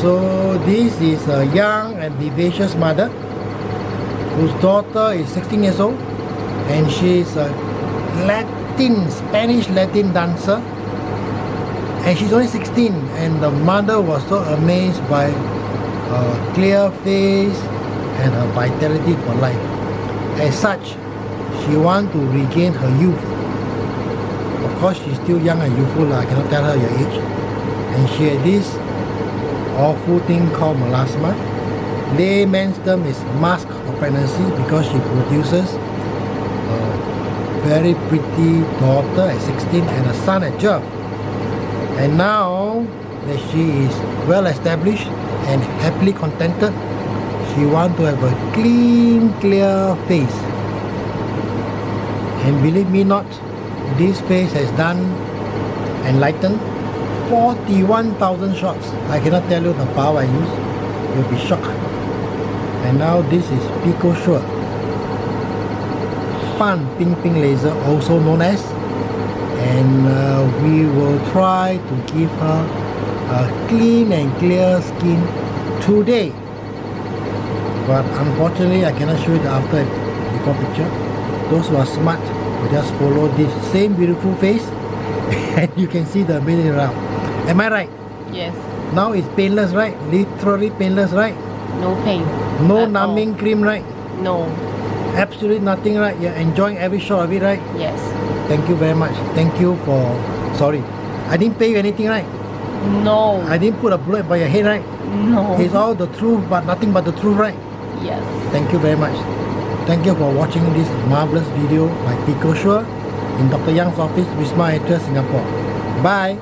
So this is a young and vivacious mother whose daughter is 16 years old, and she is a Spanish Latin dancer, and she's only 16, and the mother was so amazed by her clear face and her vitality for life. As such, she wants to regain her youth. Of course, she's still young and youthful, I cannot tell her your age. And she had this awful thing called melasma. Layman's term is mask of pregnancy, because she produces a very pretty daughter at 16 and a son at 12. And now that she is well established and happily contented, she wants to have a clean, clear face. And believe me not, this face has done enlightened 41,000 shots. I cannot tell you the power I use. You'll be shocked. And now this is PicoSure Fan Ping Ping Laser, also known as. And we will try to give her a clean and clear skin today. But unfortunately, I cannot show you the after and before picture. Those who are smart will just follow this same beautiful face and you can see the amazing result. Am I right? Yes. Now it's painless, right? Literally painless, right? No pain. No at numbing all. cream, right? No. Absolutely nothing, right? You're enjoying every shot of it, right? Yes. Thank you very much. Thank you for... Sorry. I didn't pay you anything, right? No. I didn't put a bullet by your head, right? No. It's all the truth, but nothing but the truth, right? Yes. Thank you very much. Thank you for watching this marvelous video by PicoSure in Dr. Yang's office, Wisma Atria, Singapore. Bye.